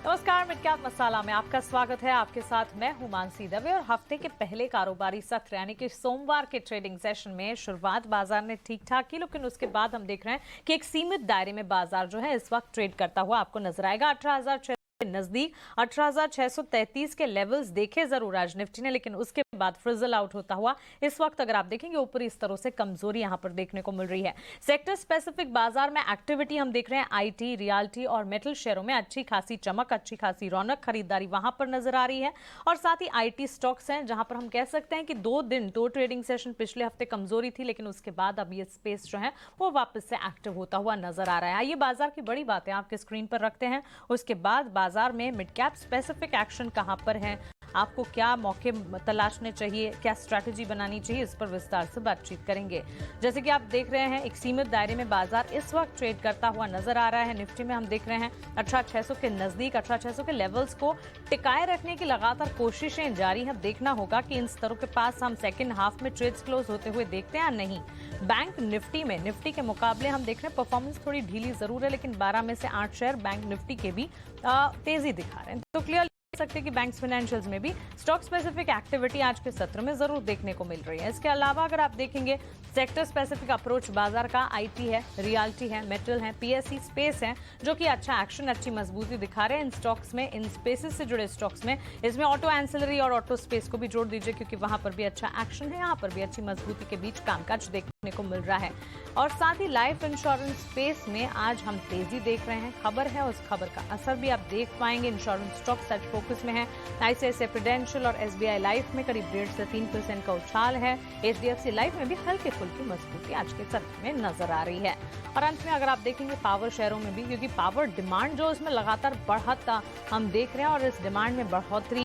नमस्कार, mid cap मसाला में आपका स्वागत है। आपके साथ मैं हूं मानसी दवे और हफ्ते के पहले कारोबारी सत्र यानी कि सोमवार के ट्रेडिंग सेशन में शुरुआत बाजार ने ठीक ठाक की, लेकिन उसके बाद हम देख रहे हैं कि एक सीमित दायरे में बाजार जो है इस वक्त ट्रेड करता हुआ आपको नजर आएगा। 18,600 के नजदीक 18,633 के लेवल्स देखे जरूर आज निफ्टी ने, लेकिन उसके बाद फ्रिजल आउट होता हुआ इस वक्त अगर आप देखेंगे ऊपरी स्तरों से कमजोरी यहां पर देखने को मिल रही है। सेक्टर स्पेसिफिक बाजार में एक्टिविटी हम देख रहे हैं, आईटी, रियल्टी और मेटल शेयरों में अच्छी खासी चमक, अच्छी खासी रौनक, खरीदारी वहां पर नजर आ रही है। और साथ ही आईटी स्टॉक्स हैं जहां पर हम कह सकते हैं कि दो ट्रेडिंग सेशन पिछले हफ्ते कमजोरी थी, लेकिन उसके बाद अब ये स्पेस जो है वो वापस से एक्टिव होता हुआ नजर आ रहा है। आइए बाजार की बड़ी बातें आपके स्क्रीन पर रखते हैं, उसके बाद बाजार में मिड कैप स्पेसिफिक एक्शन कहां पर है, आपको क्या मौके तलाशने चाहिए, क्या स्ट्रैटेजी बनानी चाहिए, इस पर विस्तार से बातचीत करेंगे। जैसे कि आप देख रहे हैं एक सीमित दायरे में बाजार इस वक्त ट्रेड करता हुआ नजर आ रहा है। निफ्टी में हम देख रहे हैं 18,600 के नजदीक 18,600 के लेवल्स को टिकाए रखने की लगातार कोशिशें जारी हैं। देखना होगा कि इन स्तरों के पास हम सेकेंड हाफ में ट्रेड्स क्लोज होते हुए देखते हैं या नहीं। बैंक निफ्टी के मुकाबले हम देख रहे हैं परफॉर्मेंस थोड़ी ढीली जरूर है, लेकिन 12 में से 8 शेयर बैंक निफ्टी के भी तेजी दिखा रहे हैं। तो क्लियर सकते हैं कि बैंक्स फाइनेंशियल्स में भी स्टॉक स्पेसिफिक एक्टिविटी आज के सत्र में जरूर देखने को मिल रही है। इसके अलावा अगर आप देखेंगे सेक्टर स्पेसिफिक अप्रोच बाजार का आईटी है, रियल्टी है, मेटल है, पीएससी स्पेस है जो कि अच्छा एक्शन, अच्छी मजबूती दिखा रहे हैं इन स्टॉक्स में, इन स्पेसेस से जुड़े स्टॉक्स में। इसमें ऑटो एंसिलरी और ऑटो स्पेस को भी जोड़ दीजिए क्योंकि वहां पर भी अच्छा एक्शन है, यहाँ पर भी अच्छी मजबूती के बीच कामकाज देखने को मिल रहा है। और साथ ही लाइफ इंश्योरेंस स्पेस में आज हम तेजी देख रहे हैं। खबर है, उस खबर का असर भी आप देख पाएंगे। इंश्योरेंस स्टॉक्स आज फोकस में है। आईसीआईसीआई प्रूडेंशियल और एसबीआई लाइफ में करीब 1.5 से 3% का उछाल है। एचडीएफसी लाइफ में भी हल्के फुल्की मजबूती आज के सत्र में नजर आ रही है। और अंत में अगर आप देखेंगे पावर शेयरों में भी, क्योंकि पावर डिमांड जो इसमें लगातार बढ़ता हम देख रहे हैं और इस डिमांड में बढ़ोतरी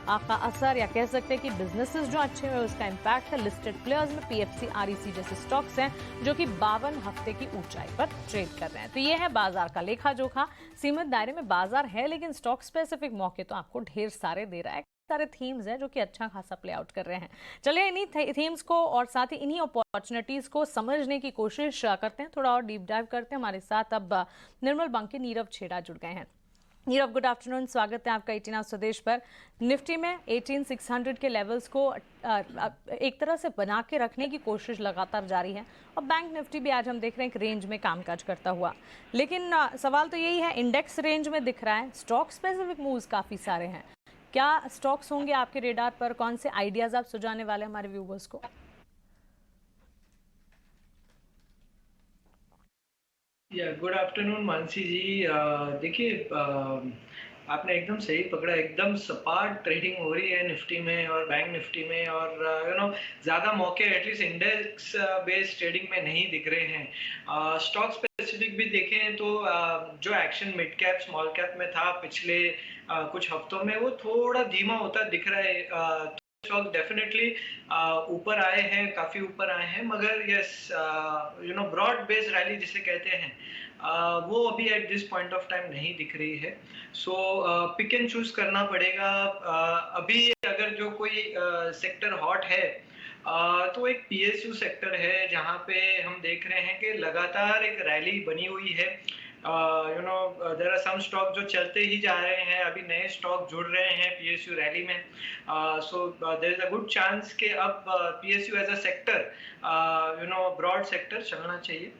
का असर या कह सकते हैं कि बिजनेसेस जो अच्छे हुए उसका इंपैक्ट है। लिस्टेड प्लेयर्स में पीएफसी, आरईसी जैसे स्टॉक्स हैं जो कि 52 हफ्ते की ऊंचाई पर ट्रेड कर रहे हैं। तो ये है बाजार का लेखा जोखा। सीमित दायरे में बाजार है, लेकिन स्टॉक स्पेसिफिक मौके तो आपको ढेर सारे दे रहा है। सारे थीम्स हैं जो कि अच्छा खासा प्ले आउट कर रहे हैं। चलिए इन्हीं थीम्स को और साथ ही इन्हीं अपॉर्चुनिटीज को समझने की कोशिश करते हैं, थोड़ा और डीप डाइव करते हैं। हमारे साथ अब निर्मल बैंक के नीरव छेड़ा जुड़ गए हैं। नीरव, गुड आफ्टरनून, स्वागत है आपका 18 आवर्स स्वदेश पर। निफ्टी में 18,600 के लेवल्स को एक तरह से बना के रखने की कोशिश लगातार जारी है और बैंक निफ्टी भी आज हम देख रहे हैं कि रेंज में कामकाज करता हुआ, लेकिन सवाल तो यही है, इंडेक्स रेंज में दिख रहा है, स्टॉक स्पेसिफिक मूव्स काफ़ी सारे हैं। क्या स्टॉक्स होंगे आपके रेडार पर? कौन से आइडियाज आप सुझाने वाले हमारे व्यूवर्स को? गुड आफ्टरनून मानसी जी। देखिए, आपने एकदम सही पकड़ा। एकदम सपाट ट्रेडिंग हो रही है निफ्टी में और बैंक निफ्टी में, और ज़्यादा मौके एटलीस्ट इंडेक्स बेस्ड ट्रेडिंग में नहीं दिख रहे हैं। स्टॉक स्पेसिफिक भी देखें तो जो action mid cap small cap में था पिछले कुछ हफ्तों में, वो थोड़ा धीमा होता दिख रहा है। स्टॉक डेफिनेटली ऊपर आए हैं, काफी ऊपर आए हैं, मगर यस ब्रॉड बेस्ड रैली जिसे कहते हैं वो अभी at this point of time नहीं दिख रही है। सो पिक एंड चूज करना पड़ेगा। अभी अगर जो कोई सेक्टर हॉट है तो एक पीएसयू सेक्टर है जहां पे हम देख रहे हैं कि लगातार एक रैली बनी हुई है। देयर आर सम स्टॉक जो चलते ही जा रहे हैं, अभी नए स्टॉक जुड़ रहे हैं पीएसयू रैली में। So there is a good chance कि अब PSU as a sector broad sector चलना चाहिए।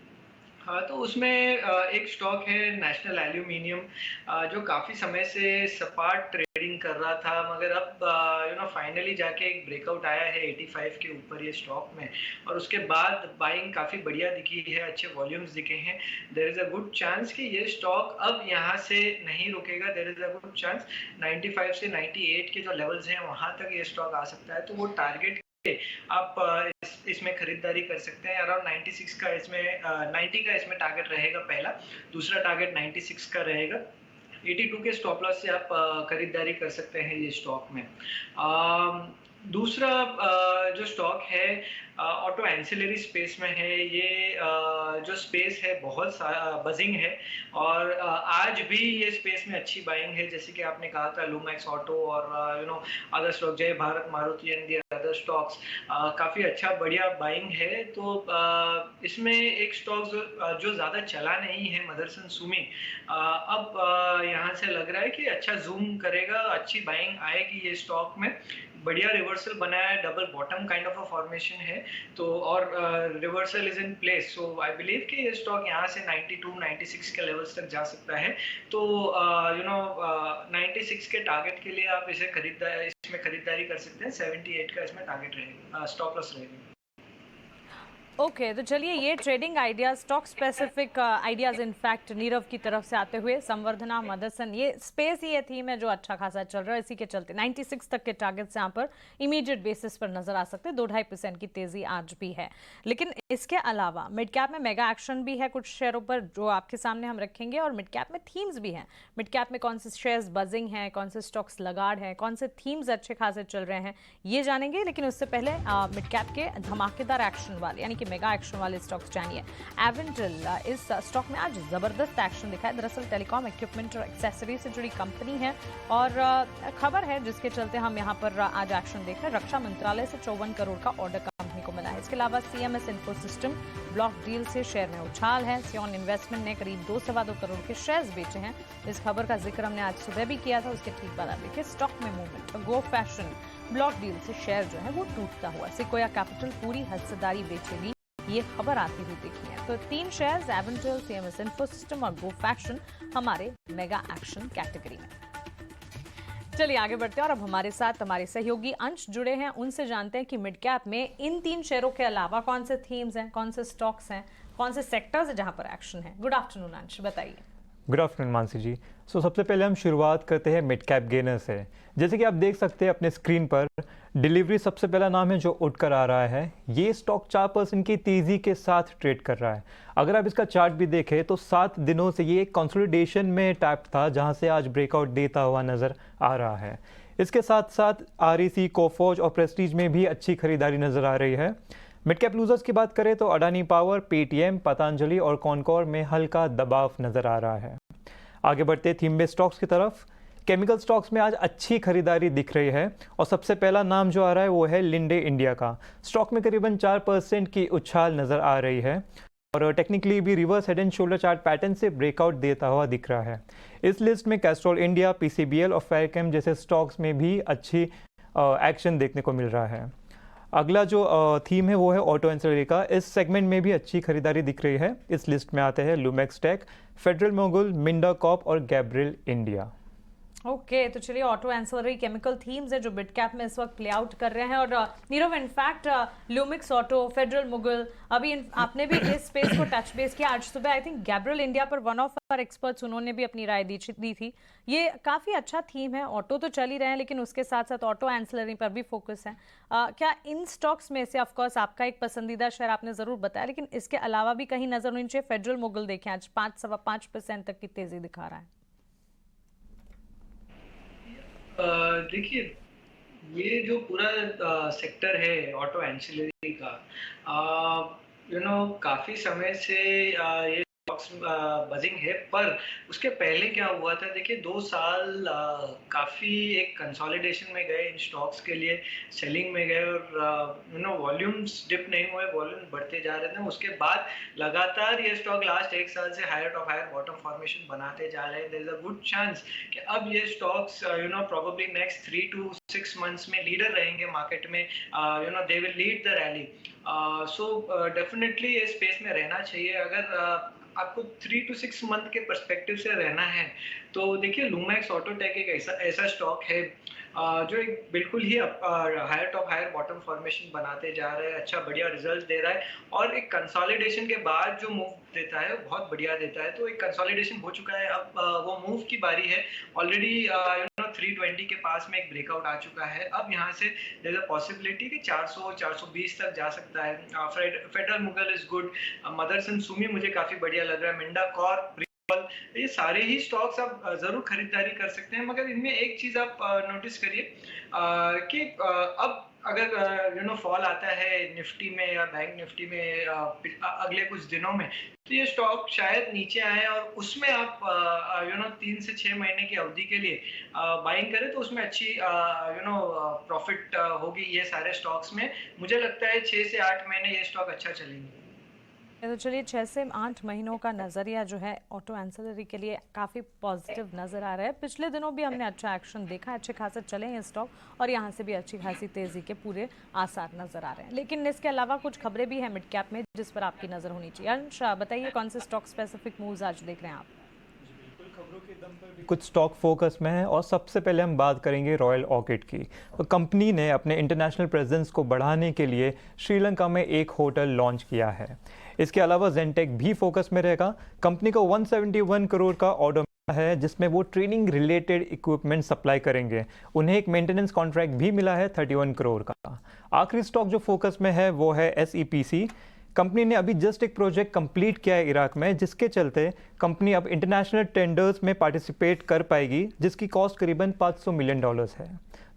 तो उसमें एक स्टॉक है नेशनल एल्यूमिनियम, जो काफ़ी समय से सपाट ट्रेडिंग कर रहा था, मगर अब फाइनली जाके एक ब्रेकआउट आया है 85 के ऊपर ये स्टॉक में, और उसके बाद बाइंग काफ़ी बढ़िया दिखी है, अच्छे वॉल्यूम्स दिखे हैं। There is a good chance कि ये स्टॉक अब यहाँ से नहीं रुकेगा। There is a good chance 95 से 98 के जो लेवल्स हैं वहाँ तक ये स्टॉक आ सकता है, तो वो टारगेट आप इसमें खरीदारी कर सकते हैं। अराउंड 96 का इसमें 90 का इसमें टारगेट रहेगा पहला, दूसरा टारगेट 96 का रहेगा। 82 के स्टॉप लॉस से आप खरीदारी कर सकते हैं ये स्टॉक में। दूसरा जो स्टॉक है ऑटो एंसिलरी स्पेस में है। ये जो स्पेस है बहुत सारा बजिंग है और आज भी ये स्पेस में अच्छी बाइंग है। जैसे कि आपने कहा था लूमैक्स ऑटो और अदर स्टॉक जय Bharat Maruti and the other stocks काफ़ी अच्छा बढ़िया बाइंग है। तो इसमें एक स्टॉक जो ज़्यादा चला नहीं है मदरसन सुमी, अब यहाँ से लग रहा है कि अच्छा जूम करेगा, अच्छी बाइंग आएगी ये स्टॉक में। बढ़िया रिवर्सल बनाया है, double bottom kind of a formation है। तो और reversal is in place, so I believe कि ये स्टॉक यहाँ से 92 96 के लेवल्स तक जा सकता है। तो 96 के टारगेट के लिए आप इसमें खरीदारी कर सकते हैं। 78 का इसमें टारगेट रहेगा, स्टॉप लॉस रहेगा। ओके तो चलिए ये trading ideas, stock specific ideas in fact Nirav की तरफ से आते हुए संवर्धना, मदरसन, ये स्पेस ही ये थीम है जो अच्छा खासा चल रहा है। इसी के चलते 96 तक के टारगेट्स यहाँ पर इमीडिएट बेसिस पर नजर आ सकते हैं। 2-2.5% की तेजी आज भी है। लेकिन इसके अलावा मिड कैप में मेगा एक्शन भी है कुछ शेयरों पर जो आपके सामने हम रखेंगे, और मिड कैप में थीम्स भी हैं। मिड कैप में कौन से शेयर्स बजिंग हैं, कौन से स्टॉक्स लगाड़ हैं, कौन से थीम्स अच्छे खासे चल रहे हैं, ये जानेंगे। लेकिन उससे पहले मिड कैप के धमाकेदार एक्शन वाले यानी कि मेगा एक्शन वाले स्टॉक्स जानिए। एवेंटल, इस स्टॉक में आज जबरदस्त एक्शन दिखा है। दरअसल टेलीकॉम इक्विपमेंट और एक्सेसरी से जुड़ी कंपनी है और खबर है जिसके चलते हम यहाँ पर आज एक्शन देख रहे हैं। रक्षा मंत्रालय से 54 करोड़ का ऑर्डर कंपनी को मिला है। इसके अलावा CMS info system block deal से शेयर में उछाल है। सियोन इन्वेस्टमेंट ने करीब 2-2.25 करोड़ के शेयर्स बेचे हैं। इस खबर का जिक्र हमने आज सुबह भी किया था। उसके ठीक बाद आप देखिए स्टॉक में मूवमेंट। गो फैशन ब्लॉक डील से शेयर जो है वो टूटता हुआ। सिकोया कैपिटल पूरी हिस्सेदारी बेचेगी, ये खबर आती हुई दिखी है। तो 3 shares Avantel, CMS info system और गो फैशन हमारे मेगा एक्शन कैटेगरी में। चलिए आगे बढ़ते हैं और अब हमारे साथ हमारे सहयोगी अंश जुड़े हैं। उनसे जानते हैं कि मिड कैप में इन 3 शेयरों के अलावा कौन से थीम्स हैं, कौन से स्टॉक्स हैं, कौन से सेक्टर्स हैं जहां पर एक्शन है। गुड आफ्टरनून अंश, बताइए। गुड आफ्टरनून मानसी जी। सबसे पहले हम शुरुआत करते हैं मिड कैप गेनर से। जैसे कि आप देख सकते हैं अपने स्क्रीन पर, डिलीवरी सबसे पहला नाम है जो उठकर आ रहा है। ये स्टॉक 4% की तेज़ी के साथ ट्रेड कर रहा है। अगर आप इसका चार्ट भी देखें तो 7 दिनों से ये कंसोलिडेशन में टैप था, जहां से आज ब्रेकआउट देता हुआ नज़र आ रहा है। इसके साथ साथ आरईसी, कोफोर्ज और प्रेस्टीज में भी अच्छी खरीदारी नज़र आ रही है। मिड कैप लूजर्स की बात करें तो अडानी पावर, पेटीएम, पतंजलि और कॉनकोर में हल्का दबाव नजर आ रहा है। आगे बढ़ते थीम बेस्ड स्टॉक्स की तरफ। केमिकल स्टॉक्स में आज अच्छी खरीदारी दिख रही है और सबसे पहला नाम जो आ रहा है वो है लिंडे इंडिया का। स्टॉक में करीबन 4% की उछाल नजर आ रही है और टेक्निकली भी reverse head and shoulder chart pattern से ब्रेकआउट देता हुआ दिख रहा है। इस लिस्ट में कैस्ट्रॉल इंडिया, पीसीबीएल और फेयरकेम जैसे स्टॉक्स में भी अच्छी एक्शन देखने को मिल रहा है। अगला जो थीम है वो है ऑटो एंसिलरी का। इस सेगमेंट में भी अच्छी खरीदारी दिख रही है। इस लिस्ट में आते हैं लूमेक्स take, federal Mogul, Minda corp और गैब्रियल इंडिया। ओके तो चलिए ऑटो एंसिलरी केमिकल थीम्स है जो मिड कैप में इस वक्त प्ले आउट कर रहे हैं। और Nirav in fact Lumix auto, federal Mughal, अभी आपने भी इस स्पेस को टच बेस किया। आज सुबह आई थिंक गैब्रियल इंडिया पर वन ऑफ आवर एक्सपर्ट्स उन्होंने भी अपनी राय दी थी। ये काफ़ी अच्छा थीम है। ऑटो तो चल ही रहे हैं लेकिन उसके साथ साथ ऑटो एंसिलरी पर भी फोकस है। क्या इन स्टॉक्स में से ऑफकोर्स आपका एक पसंदीदा शेयर आपने ज़रूर बताया, लेकिन इसके अलावा भी कहीं नजर होनी चाहिए? फेडरल मुगल देखें आज 5-5.25% तक की तेजी दिखा रहा है। देखिए ये जो पूरा सेक्टर है ऑटो एंसिलरी का, काफ़ी समय से ये स्टॉक्स बजिंग है। पर उसके पहले क्या हुआ था, देखिए 2 साल काफ़ी एक कंसोलिडेशन में गए इन स्टॉक्स के लिए, सेलिंग में गए और वॉल्यूम्स डिप नहीं हुए, वॉल्यूम बढ़ते जा रहे थे। उसके बाद लगातार ये स्टॉक लास्ट 1 साल से higher top higher bottom formation बनाते जा रहे हैं। There is a good chance कि अब ये stocks probably next 3 to 6 months में लीडर रहेंगे मार्केट में। They will lead the rally. So definitely ये स्पेस में रहना चाहिए। अगर आपको 3 to 6 मंथ के पर्सपेक्टिव से रहना है तो देखिए लूमैक्स ऑटोटेक एक ऐसा स्टॉक है जो एक बिल्कुल ही higher top higher bottom formation बनाते जा रहा है, अच्छा बढ़िया रिजल्ट दे रहा है और एक कंसोलिडेशन के बाद जो मूव देता है वो बहुत बढ़िया देता है। तो एक कंसोलिडेशन हो चुका है, अब वो मूव की बारी है। ऑलरेडी 320 के पास में एक ब्रेकआउट आ चुका है। अब यहाँ से देयर इज अ पॉसिबिलिटी कि 400-420 तक जा सकता है। Federal Mogul is good, Motherson Sumi मुझे काफी बढ़िया लग रहा है, मिंडा कॉर्प, ये सारे ही स्टॉक्स आप जरूर खरीदारी कर सकते हैं। मगर इनमें एक चीज आप नोटिस करिए कि अब अगर फॉल आता है निफ्टी में या बैंक निफ्टी में अगले कुछ दिनों में, तो ये स्टॉक शायद नीचे आए और उसमें आप 3 से 6 महीने की अवधि के लिए बाइंग करें तो उसमें अच्छी प्रॉफिट होगी ये सारे स्टॉक्स में। मुझे लगता है 6 से 8 महीने ये स्टॉक अच्छा चलेंगे। तो चलिए 6 से 8 महीनों का नज़रिया जो है ऑटो एंसिलरी के लिए काफ़ी पॉजिटिव नज़र आ रहा है। पिछले दिनों भी हमने अच्छा एक्शन देखा, अच्छे खासे चले हैं स्टॉक और यहाँ से भी अच्छी खासी तेज़ी के पूरे आसार नज़र आ रहे हैं। लेकिन इसके अलावा कुछ खबरें भी हैं मिड कैप में जिस पर आपकी नज़र होनी चाहिए। अंश बताइए कौन से स्टॉक स्पेसिफिक मूव्स आज देख रहे हैं आप? कुछ स्टॉक फोकस में है और सबसे पहले हम बात करेंगे रॉयल ऑर्किड की। तो कंपनी ने अपने इंटरनेशनल प्रेजेंस को बढ़ाने के लिए श्रीलंका में एक होटल लॉन्च किया है। इसके अलावा जेनटेक भी फोकस में रहेगा। कंपनी को 171 करोड़ का ऑर्डर मिला है जिसमें वो ट्रेनिंग रिलेटेड इक्विपमेंट सप्लाई करेंगे। उन्हें एक मेंटेनेंस कॉन्ट्रैक्ट भी मिला है 31 करोड़ का। आखिरी स्टॉक जो फोकस में है वो है SEPC। कंपनी ने अभी जस्ट एक प्रोजेक्ट कंप्लीट किया है इराक में, जिसके चलते कंपनी अब इंटरनेशनल टेंडर्स में पार्टिसिपेट कर पाएगी, जिसकी कॉस्ट करीबन $500 मिलियन है।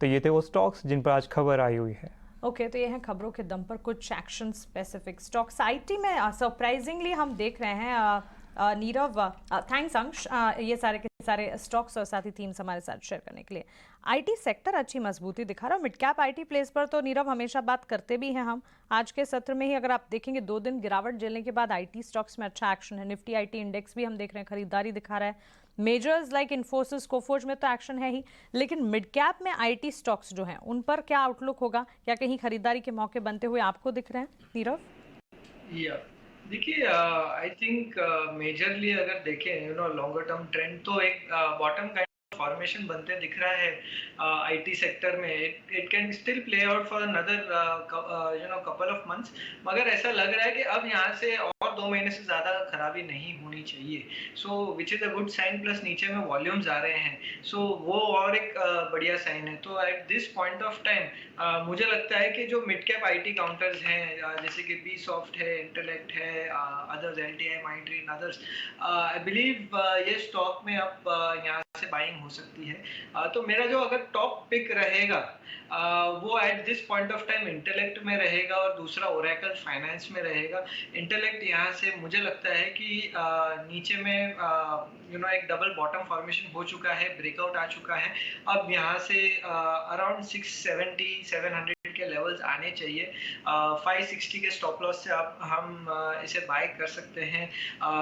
तो ये थे वो स्टॉक्स जिन पर आज खबर आई हुई है। ओके, तो ये हैं खबरों के दम पर कुछ एक्शन स्पेसिफिक स्टॉक्स। आईटी में सरप्राइजिंगली हम देख रहे हैं नीरव, थैंक्स अंश, ये सारे के सारे स्टॉक्स और साथ ही थीम्स हमारे साथ शेयर करने के लिए। आईटी सेक्टर अच्छी मजबूती दिखा रहा है। मिड कैप आईटी प्लेस पर तो नीरव हमेशा बात करते भी हैं हम। आज के सत्र में ही अगर आप देखेंगे 2 दिन गिरावट झेलने के बाद आईटी स्टॉक्स में अच्छा एक्शन है। निफ्टी आईटी इंडेक्स भी हम देख रहे हैं खरीदारी दिखा रहा है। मेजर्स लाइक इन्फोसिस, कोफोर्ज में तो एक्शन है ही, लेकिन मिड कैप में आईटी स्टॉक्स जो हैं उन पर क्या आउटलुक होगा? क्या कहीं खरीदारी के मौके बनते हुए आपको दिख रहे हैं नीरव? या देखिए, आई थिंक मेजरली अगर देखें लॉन्गर टर्म ट्रेंड तो एक बॉटम काइंड फॉर्मेशन बनते दिख रहा है आईटी सेक्टर में। It can still play out for another couple of months, मगर ऐसा लग रहा है कि अब यहाँ से और 2 महीने से ज़्यादा खराबी नहीं होनी चाहिए। So which is a good sign. Plus नीचे में वॉल्यूम्स आ रहे हैं, सो वो और एक बढ़िया साइन है। तो at this point of time मुझे लगता है कि जो मिड कैप आईटी काउंटर्स हैं जैसे कि बी सॉफ्ट है, इंटेलेक्ट है, others LTI, Mindtree, others, I believe ये स्टॉक में अब यहाँ से बाइंग हो सकती है। तो मेरा जो अगर टॉप पिक रहेगा वो at this point of time intellect में रहेगा और दूसरा ओरेकल फाइनेंस में रहेगा। इंटेलेक्ट यहाँ से मुझे लगता है कि नीचे में एक डबल बॉटम फॉर्मेशन हो चुका है, ब्रेकआउट आ चुका है। अब यहाँ से अराउंड 670-700 के लेवल्स आने चाहिए। 560 के स्टॉप लॉस से हम इसे बाय कर सकते हैं।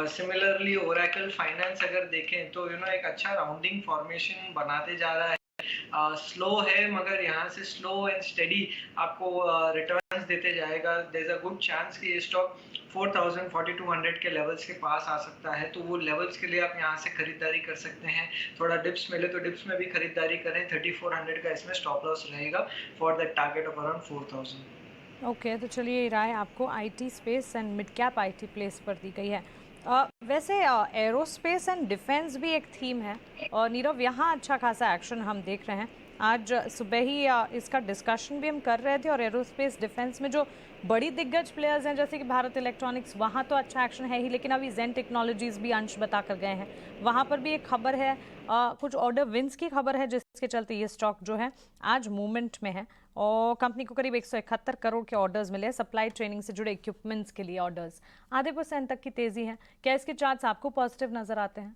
सिमिलरली ओरेकल फाइनेंस अगर देखें तो एक अच्छा राउंडिंग फॉर्मेशन बनाते जा रहा है। स्लो है मगर यहाँ से स्लो एंड स्टेडी आपको रिटर्न्स देते जाएगा। There is a good chance कि ये स्टॉक 4000-4200 के लेवल्स के पास आ सकता है। तो वो लेवल्स के लिए आप यहाँ से खरीदारी कर सकते हैं। थोड़ा डिप्स मिले तो डिप्स में भी खरीदारी करें। 3400 का इसमें स्टॉप लॉस रहेगा for the target of around 4000। Okay, तो चलिए ये राय आपको IT space and mid cap IT place पर दी गई है। वैसे एरोस्पेस एंड डिफेंस भी एक थीम है और नीरव यहाँ अच्छा खासा एक्शन हम देख रहे हैं। आज सुबह ही इसका डिस्कशन भी हम कर रहे थे और एरोस्पेस डिफेंस में जो बड़ी दिग्गज प्लेयर्स हैं जैसे कि भारत इलेक्ट्रॉनिक्स, वहाँ तो अच्छा एक्शन है ही, लेकिन अभी जेन टेक्नोलॉजीज़ भी अंश बता कर गए हैं, वहाँ पर भी एक खबर है, कुछ ऑर्डर विंस की खबर है जिसके चलते ये स्टॉक जो है आज मूवमेंट में है और कंपनी को करीब 171 करोड़ के ऑर्डर्स मिले। सप्लाई ट्रेनिंग से जुड़े इक्विपमेंट्स के लिए ऑर्डर्स आधे % तक की तेजी है। क्या इसके चार्ट्स आपको पॉजिटिव नजर आते हैं?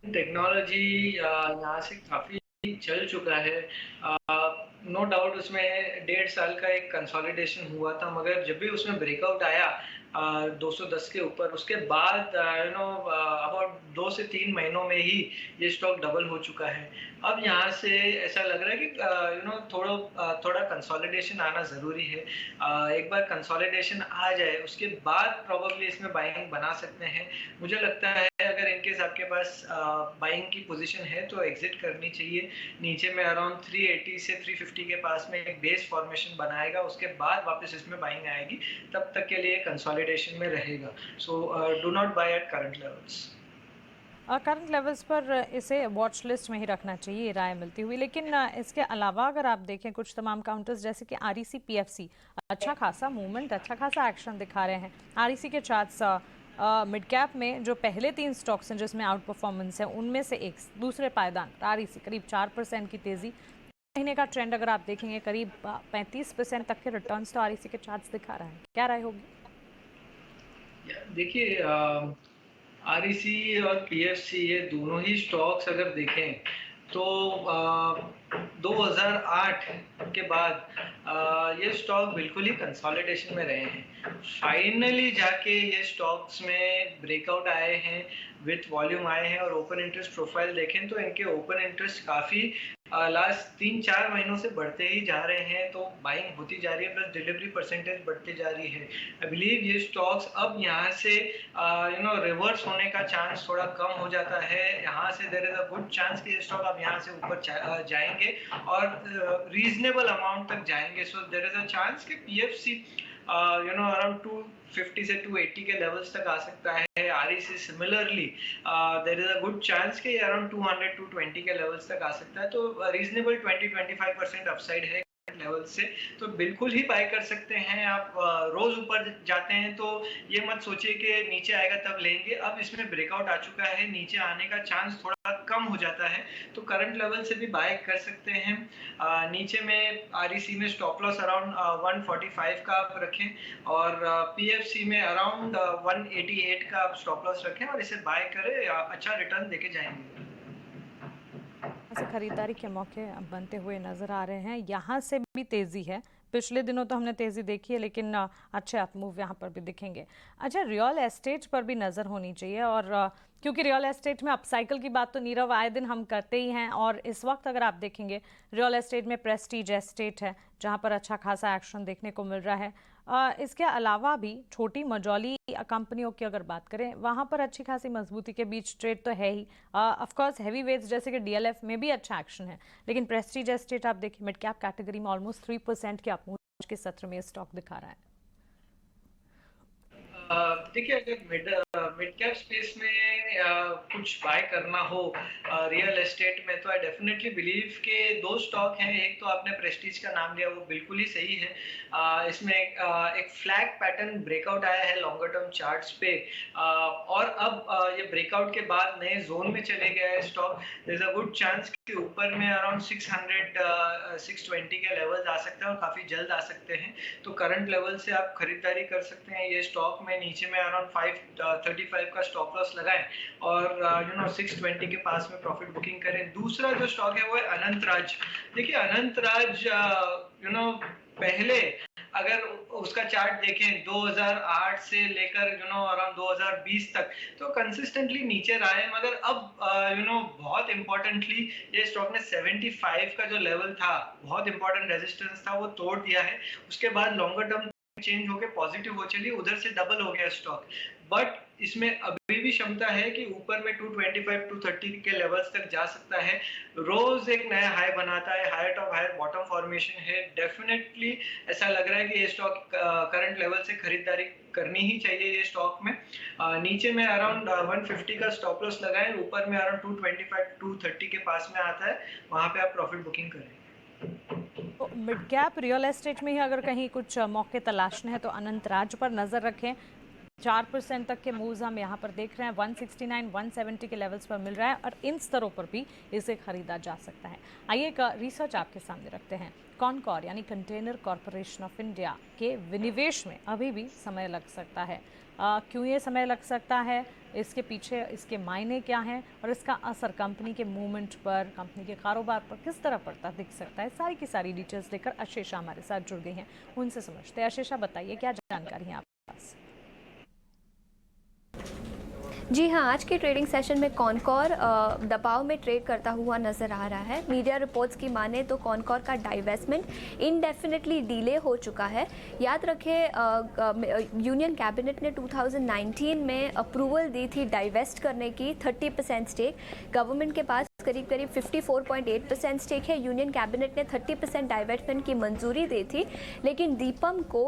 टेक्नोलॉजी यहाँ से काफी चल चुका है। नो डाउट उसमें 1.5 साल का एक कंसोलिडेशन हुआ था, मगर जब भी उसमें ब्रेकआउट आया 210 के ऊपर, उसके बाद अबाउट 2 से 3 महीनों में ही ये स्टॉक डबल हो चुका है। अब यहाँ से ऐसा लग रहा है कि थोड़ा कंसोलिडेशन आना ज़रूरी है। एक बार कंसोलिडेशन आ जाए उसके बाद प्रोबेबली इसमें बाइंग बना सकते हैं। मुझे लगता है अगर इनकेस आपके पास बाइंग की पोजीशन है तो एग्जिट करनी चाहिए। नीचे में अराउंड 380 से 350 के पास में एक बेस फॉर्मेशन बनाएगा, उसके बाद वापस इसमें बाइंग आएगी, तब तक के लिए कंसोलिडेशन में रहेगा। So do not by at current levels. Current levels पर इसे वॉच लिस्ट में ही रखना चाहिए, राय मिलती हुई। लेकिन इसके अलावा अगर आप देखें कुछ तमाम काउंटर्स जैसे कि REC PFC अच्छा खासा मूवमेंट, अच्छा खासा एक्शन दिखा रहे हैं। REC के चार्ट्स मिड कैप में जो पहले 3 स्टॉक्स हैं जिसमें आउट परफॉर्मेंस है उनमें से एक दूसरे पायदान REC करीब 4% की तेजी, महीने का ट्रेंड अगर आप देखेंगे करीब 35% तक के रिटर्न्स तो आरईसी के चार्ट्स दिखा रहा है, क्या राय होगी? देखिए आरईसी और पीएफसी ये दोनों ही स्टॉक्स अगर देखें तो 2008 के बाद ये स्टॉक बिल्कुल ही कंसोलिडेशन में रहे हैं। फाइनली जाके ये स्टॉक्स में ब्रेकआउट आए हैं, विथ वॉल्यूम आए हैं, और ओपन इंटरेस्ट प्रोफाइल देखें तो इनके ओपन इंटरेस्ट काफ़ी लास्ट 3-4 महीनों से बढ़ते ही जा रहे हैं, तो बाइंग होती जा रही है, प्लस डिलीवरी परसेंटेज बढ़ते जा रही है। आई बिलीव ये स्टॉक्स अब यहाँ से रिवर्स होने का चांस थोड़ा कम हो जाता है। यहाँ से there is a good chance कि ये स्टॉक अब यहाँ से ऊपर जाएंगे और रीजनेबल अमाउंट तक जाएंगे। So there is a chance कि पीएफसी अराउंड 250 से 280 के लेवल्स तक आ सकता है। REC similarly there is a good chance कि अराउंड 200-220 के लेवल्स तक आ सकता है, तो रीजनेबल 20-25% अपसाइड है लेवल से, तो बिल्कुल ही बाय कर सकते हैं आप। रोज ऊपर जाते हैं तो ये मत सोचिए कि नीचे आएगा तब लेंगे, अब इसमें ब्रेकआउट आ चुका है, नीचे आने का चांस थोड़ा कम हो जाता है, तो करंट लेवल से भी बाय कर सकते हैं। नीचे में आरईसी में स्टॉप लॉस अराउंड 145 का आप रखें, और पीएफसी में अराउंड 188 का आप स्टॉप लॉस रखें और इसे बाय करें, अच्छा रिटर्न देके जाएंगे। ऐसे खरीदारी के मौके अब बनते हुए नजर आ रहे हैं। यहाँ से भी तेजी है, पिछले दिनों तो हमने तेजी देखी है, लेकिन अच्छे अप मूव यहाँ पर भी दिखेंगे। अच्छा, रियल एस्टेट पर भी नज़र होनी चाहिए, और क्योंकि रियल एस्टेट में अपसाइकिल की बात तो नीरव आए दिन हम करते ही हैं, और इस वक्त अगर आप देखेंगे रियल एस्टेट में प्रेस्टीज एस्टेट है जहाँ पर अच्छा खासा एक्शन देखने को मिल रहा है। इसके अलावा भी छोटी मझौली कंपनियों की अगर बात करें, वहाँ पर अच्छी खासी मजबूती के बीच ट्रेड तो है ही। ऑफ कोर्स हैवी वेट्स जैसे कि डीएलएफ में भी अच्छा एक्शन है, लेकिन प्रेस्टीज एस्टेट आप देखिए मिड कैप कैटेगरी में ऑलमोस्ट 3% के अपमूव के सत्र में स्टॉक दिखा रहा है। देखिए, अगर मिड कैप स्पेस में कुछ बाय करना हो रियल एस्टेट में, तो आई डेफिनेटली बिलीव के दो स्टॉक हैं। एक तो आपने प्रेस्टीज का नाम लिया, वो बिल्कुल ही सही है। इसमें एक फ्लैग पैटर्न ब्रेकआउट आया है लॉन्गर टर्म चार्ट्स पे, और अब ये ब्रेकआउट के बाद नए जोन में चले गया है stock. There is a good chance कि ऊपर में अराउंड 600-620 के लेवल्स आ सकते हैं और काफ़ी जल्द आ सकते हैं, तो करंट लेवल से आप खरीदारी कर सकते हैं ये स्टॉक में। नीचे में अराउंड 535 का स्टॉप लॉस लगाएं और 620 के पास में प्रॉफिट बुकिंग करें। दूसरा जो स्टॉक है वो है अनंतराज। देखिए, अनंतराज पहले अगर उसका चार्ट देखें 2008 से लेकर अराउंड 2020 तक, तो कंसिस्टेंटली नीचे रहा है, मगर अब बहुत इंपॉर्टेंटली ये स्टॉक ने 75 का जो लेवल था, बहुत इंपॉर्टेंट रेजिस्टेंस था, वो तोड़ दिया है। उसके बाद लॉन्गर टर्म चेंज होके पॉजिटिव हो चली, उधर से डबल हो गया स्टॉक, बट इसमें अभी भी क्षमता है कि ऊपर में 225-230 के लेवल्स तक जा सकता है। रोज एक नया हाई बनाता है, higher top higher bottom formation है। डेफिनेटली ऐसा लग रहा है कि ये स्टॉक करंट लेवल से खरीदारी करनी ही चाहिए ये स्टॉक में। नीचे में अराउंड 150 का स्टॉप लॉस लगाएं, ऊपर में अराउंड 225-230 के पास में आता है, वहां पे आप प्रॉफिट बुकिंग करें। तो मिड कैप रियल एस्टेट में ही अगर कहीं कुछ मौके तलाशने हैं तो अनंतराज पर नजर रखें। 4% तक के मूव्स हम यहाँ पर देख रहे हैं, 169-170 के लेवल्स पर मिल रहा है, और इन स्तरों पर भी इसे खरीदा जा सकता है। आइए एक रिसर्च आपके सामने रखते हैं। कॉनकॉर यानी कंटेनर कॉरपोरेशन ऑफ इंडिया के विनिवेश में अभी भी समय लग सकता है। क्यों ये समय लग सकता है, इसके पीछे इसके मायने क्या हैं, और इसका असर कंपनी के मूवमेंट पर, कंपनी के कारोबार पर किस तरह पड़ता दिख सकता है, सारी की सारी डिटेल्स लेकर आशीषा हमारे साथ जुड़ गई हैं, उनसे समझते हैं। आशीषा, बताइए क्या जानकारी है आपके पास? जी हाँ, आज के ट्रेडिंग सेशन में कॉनकॉर दबाव में ट्रेड करता हुआ नजर आ रहा है। मीडिया रिपोर्ट्स की माने तो कॉनकॉर का डाइवेस्टमेंट इनडेफिनेटली डिले हो चुका है। याद रखें, यूनियन कैबिनेट ने 2019 में अप्रूवल दी थी डाइवेस्ट करने की 30% स्टेक। गवर्नमेंट के पास करीब 54.8% स्टेक है। यूनियन कैबिनेट ने 30% डाइवेस्टमेंट की मंजूरी दी थी, लेकिन दीपम को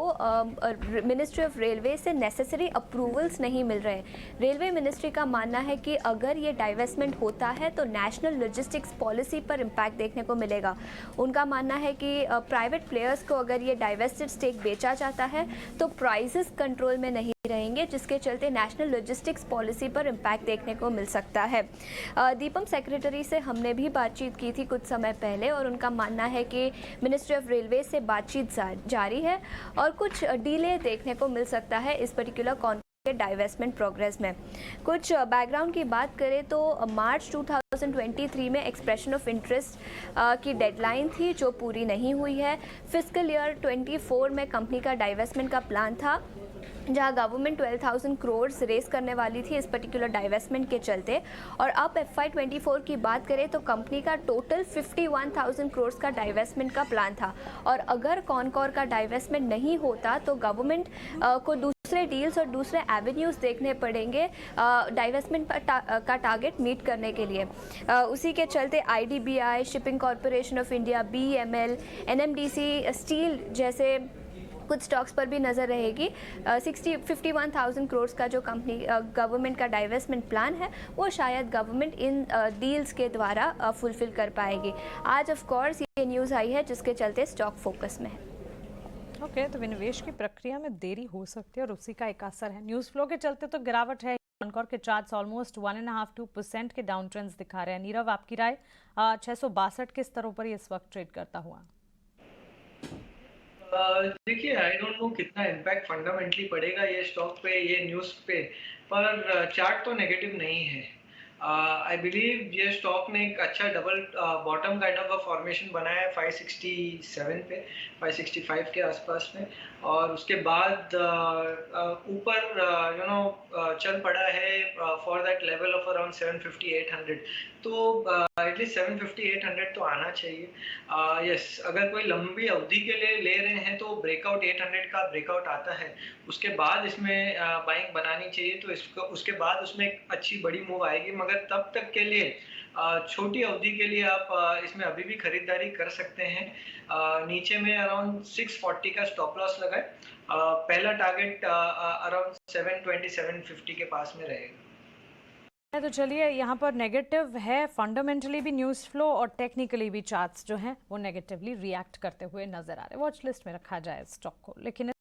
मिनिस्ट्री ऑफ रेलवे से नेसेसरी अप्रूवल्स नहीं मिल रहे। रेलवे मिनिस्ट्री का मानना है कि अगर ये डाइवेस्टमेंट होता है तो नेशनल लॉजिस्टिक्स पॉलिसी पर इम्पैक्ट देखने को मिलेगा। उनका मानना है कि प्राइवेट प्लेयर्स को अगर ये डाइवेस्टेड स्टेक बेचा जाता है तो प्राइसेस कंट्रोल में नहीं रहेंगे, जिसके चलते नेशनल लॉजिस्टिक्स पॉलिसी पर इम्पैक्ट देखने को मिल सकता है। दीपम सेक्रेटरी से हमने भी बातचीत की थी कुछ समय पहले और उनका मानना है कि मिनिस्ट्री ऑफ रेलवे से बातचीत जारी है और कुछ डिले देखने को मिल सकता है इस पर्टिकुलर के डाइवेस्टमेंट प्रोग्रेस में। कुछ बैकग्राउंड की बात करें तो मार्च 2023 में एक्सप्रेशन ऑफ इंटरेस्ट की डेडलाइन थी जो पूरी नहीं हुई है। फिस्कल ईयर 24 में कंपनी का डाइवेस्टमेंट का प्लान था, जहां गवर्नमेंट 12,000 करोड़ रेस करने वाली थी इस पर्टिकुलर डाइवेस्टमेंट के चलते। और अब FY24 की बात करें तो कंपनी का टोटल 51,000 करोड़ का डाइवेस्टमेंट का प्लान था और अगर कॉनकॉर का डाइवेस्टमेंट नहीं होता तो गवर्नमेंट को दूसरे डील्स और दूसरे एवेन्यूज़ देखने पड़ेंगे डाइवेस्टमेंट का टारगेट मीट करने के लिए। उसी के चलते IDBI, shipping corporation of India, BEML, NMDC steel जैसे कुछ स्टॉक्स पर भी नज़र रहेगी। 51,000 करोड़ का जो कंपनी गवर्नमेंट का डाइवेस्टमेंट प्लान है वो शायद गवर्नमेंट इन डील्स के द्वारा फुलफिल कर पाएगी। आज ऑफ कोर्स ये न्यूज़ आई है जिसके चलते स्टॉक फोकस में है। ओके, तो विनिवेश की प्रक्रिया में देरी हो सकती है और उसी का एक असर है। न्यूज़ फ्लो के चलते तो गिरावट है। कॉनकॉर के चार्ट्स ऑलमोस्ट 1.5-2% के डाउन ट्रेंड्स दिखा रहे हैं। नीरव, आपकी राय 662 के स्तरों पर इस वक्त ट्रेड करता हुआ? देखिए, आई डोंट नो कितना इम्पैक्ट फंडामेंटली पड़ेगा ये स्टॉक पे, ये न्यूज़ पे, पर चार्ट तो नेगेटिव नहीं है। आई बिलीव ये स्टॉक ने एक अच्छा double bottom kind of formation बनाया है 567 पे, 565 के आसपास में, और उसके बाद ऊपर चल पड़ा है for that level of around 750-800। तो एटलीस्ट 750-800 तो आना चाहिए। यस, अगर कोई लंबी अवधि के लिए ले रहे हैं तो ब्रेकआउट 800 का ब्रेकआउट आता है, उसके बाद इसमें बाइंग बनानी चाहिए। तो इसको उसके बाद उसमें एक अच्छी बड़ी मूव आएगी, मगर तब तक के लिए छोटी अवधि के लिए आप इसमें अभी भी खरीदारी कर सकते हैं। नीचे में अराउंड 640 का स्टॉप लॉस लगाए। पहला टारगेट अराउंड 720-750 के पास में रहेगा। तो चलिए, यहाँ पर नेगेटिव है, फंडामेंटली भी न्यूज़ फ्लो और टेक्निकली भी चार्ट्स जो हैं वो नेगेटिवली रिएक्ट करते हुए नजर आ रहे हैं। वॉच लिस्ट में रखा जाए स्टॉक को, लेकिन